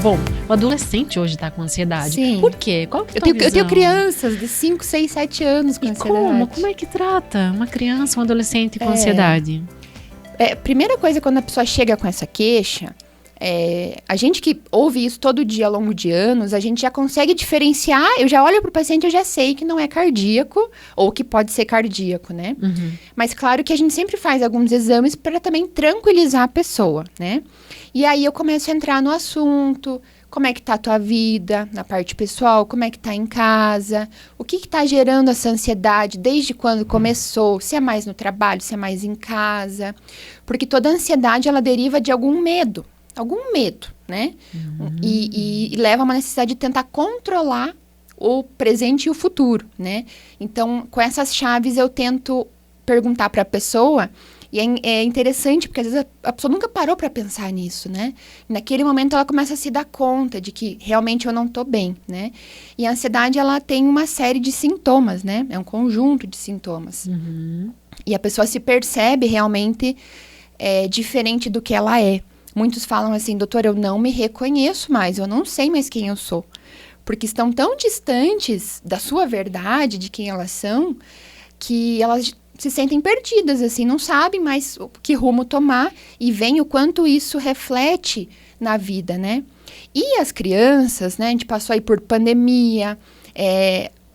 Bom, o adolescente hoje tá com ansiedade. Sim. Por quê? Qual que é a tua Eu tenho visão? crianças de 5, 6, 7 anos com E ansiedade. como é que trata uma criança, um adolescente com ansiedade? Primeira coisa, quando a pessoa chega com essa queixa, a gente que ouve isso todo dia ao longo de anos, a gente já consegue diferenciar, eu já olho pro paciente, eu já sei que não é cardíaco, ou que pode ser cardíaco, né? Uhum. Mas claro que a gente sempre faz alguns exames para também tranquilizar a pessoa, né? E aí eu começo a entrar no assunto, como é que tá a tua vida, na parte pessoal, como é que tá em casa, o que tá gerando essa ansiedade, desde quando começou, se é mais no trabalho, se é mais em casa. Porque toda ansiedade, ela deriva de algum medo, né? E leva a uma necessidade de tentar controlar o presente e o futuro, né? Então, com essas chaves, eu tento perguntar para a pessoa. E é interessante, porque às vezes a pessoa nunca parou para pensar nisso, né? E naquele momento ela começa a se dar conta de que realmente eu não tô bem, né? E a ansiedade, ela tem uma série de sintomas, né? É um conjunto de sintomas. Uhum. E a pessoa se percebe realmente diferente do que ela é. Muitos falam assim, doutor, eu não me reconheço mais, eu não sei mais quem eu sou. Porque estão tão distantes da sua verdade, de quem elas são, que elas se sentem perdidas, assim, não sabem mais que rumo tomar e veem o quanto isso reflete na vida, né? E as crianças, né, a gente passou aí por pandemia,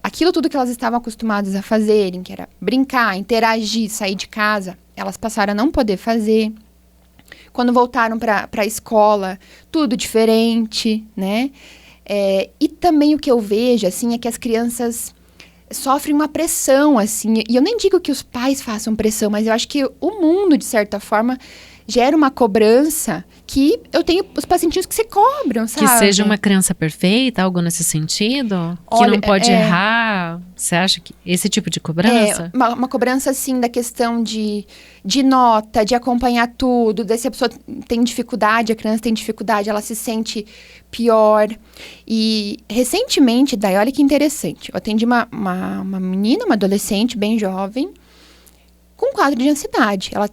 aquilo tudo que elas estavam acostumadas a fazerem, que era brincar, interagir, sair de casa, elas passaram a não poder fazer. Quando voltaram para a escola, tudo diferente, né? E também o que eu vejo, assim, é que as crianças sofrem uma pressão, assim, e eu nem digo que os pais façam pressão, mas eu acho que o mundo, de certa forma, gera uma cobrança que eu tenho os pacientinhos que se cobram, sabe? Que seja uma criança perfeita, algo nesse sentido? Olha, que não pode errar? Você acha que esse tipo de cobrança? Uma cobrança, assim, da questão de nota, de acompanhar tudo, se a pessoa tem dificuldade, a criança tem dificuldade, ela se sente pior. E, recentemente, daí, olha que interessante, eu atendi uma menina, uma adolescente bem jovem, com quadro de ansiedade. Ela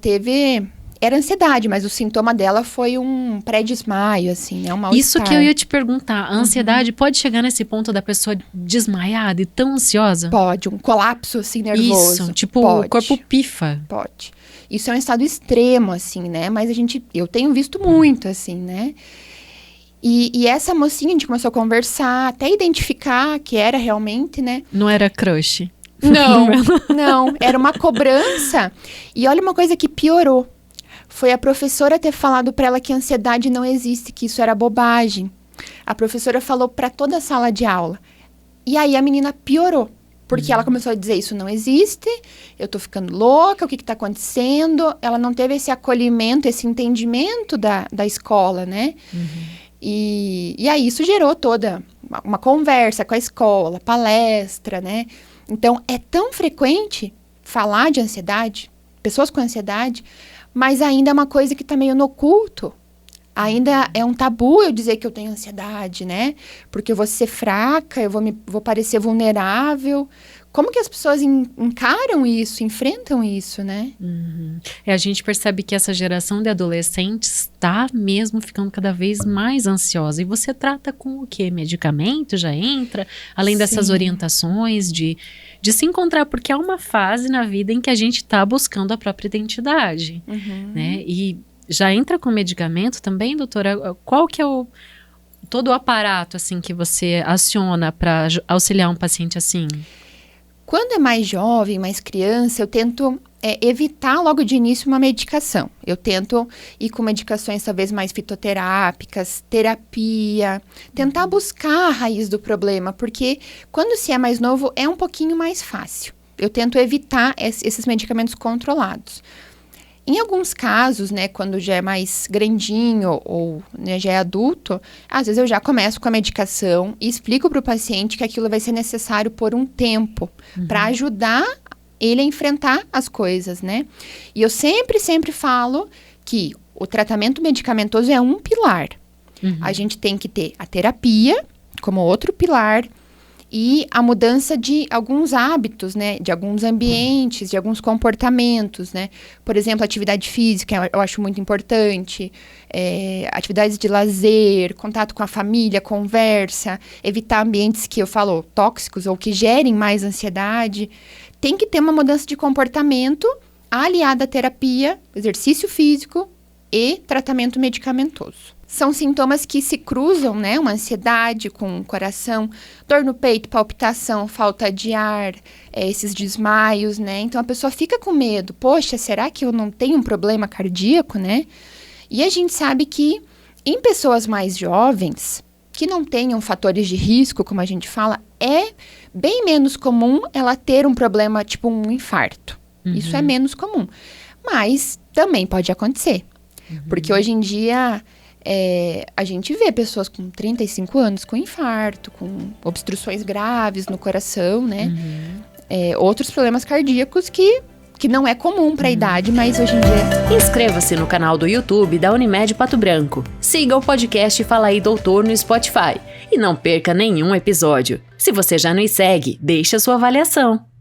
era ansiedade, mas o sintoma dela foi um pré-desmaio, assim, né? Um mal-estar. Isso que eu ia te perguntar. A ansiedade pode chegar nesse ponto da pessoa desmaiada e tão ansiosa? Pode, um colapso, assim, nervoso. Isso, tipo, pode, o corpo pifa. Pode. Isso é um estado extremo, assim, né? Mas eu tenho visto muito, assim, né? E essa mocinha, a gente começou a conversar, até identificar que era realmente, né? Não era crush? Não. Era uma cobrança. E olha uma coisa que piorou. Foi a professora ter falado para ela que a ansiedade não existe, que isso era bobagem. A professora falou para toda a sala de aula. E aí a menina piorou. Porque ela começou a dizer, isso não existe, eu tô ficando louca, o que tá acontecendo? Ela não teve esse acolhimento, esse entendimento da escola, né? E aí isso gerou toda uma conversa com a escola, palestra, né? Então, é tão frequente falar de ansiedade, pessoas com ansiedade, mas ainda é uma coisa que está meio no oculto. Ainda é um tabu eu dizer que eu tenho ansiedade, né? Porque eu vou ser fraca, eu vou parecer vulnerável. Como que as pessoas encaram isso, enfrentam isso, né? A gente percebe que essa geração de adolescentes está mesmo ficando cada vez mais ansiosa. E você trata com o quê? Medicamento já entra? Além dessas orientações de se encontrar, porque é uma fase na vida em que a gente está buscando a própria identidade, né? E já entra com medicamento também, doutora? Qual que é todo o aparato, assim, que você aciona para auxiliar um paciente assim? Quando é mais jovem, mais criança, eu tento evitar logo de início uma medicação. Eu tento ir com medicações talvez mais fitoterápicas, terapia, tentar buscar a raiz do problema, porque quando se é mais novo é um pouquinho mais fácil. Eu tento evitar esses medicamentos controlados. Em alguns casos, né, quando já é mais grandinho ou né, já é adulto, às vezes eu já começo com a medicação e explico para o paciente que aquilo vai ser necessário por um tempo para ajudar ele a enfrentar as coisas, né? E eu sempre falo que o tratamento medicamentoso é um pilar. A gente tem que ter a terapia como outro pilar e a mudança de alguns hábitos, né? De alguns ambientes, de alguns comportamentos, né? Por exemplo, atividade física, eu acho muito importante. Atividades de lazer, contato com a família, conversa. Evitar ambientes que eu falo tóxicos ou que gerem mais ansiedade. Tem que ter uma mudança de comportamento aliada à terapia, exercício físico e tratamento medicamentoso. São sintomas que se cruzam, né? Uma ansiedade com o coração, dor no peito, palpitação, falta de ar, esses desmaios, né? Então, a pessoa fica com medo. Poxa, será que eu não tenho um problema cardíaco, né? E a gente sabe que em pessoas mais jovens, que não tenham fatores de risco, como a gente fala, é bem menos comum ela ter um problema tipo um infarto. Isso é menos comum. Mas também pode acontecer. Porque hoje em dia... a gente vê pessoas com 35 anos com infarto, com obstruções graves no coração, né? Outros problemas cardíacos que não é comum para a idade, mas hoje em dia... Inscreva-se no canal do YouTube da Unimed Pato Branco. Siga o podcast Fala aí Doutor no Spotify. E não perca nenhum episódio. Se você já nos segue, deixe a sua avaliação.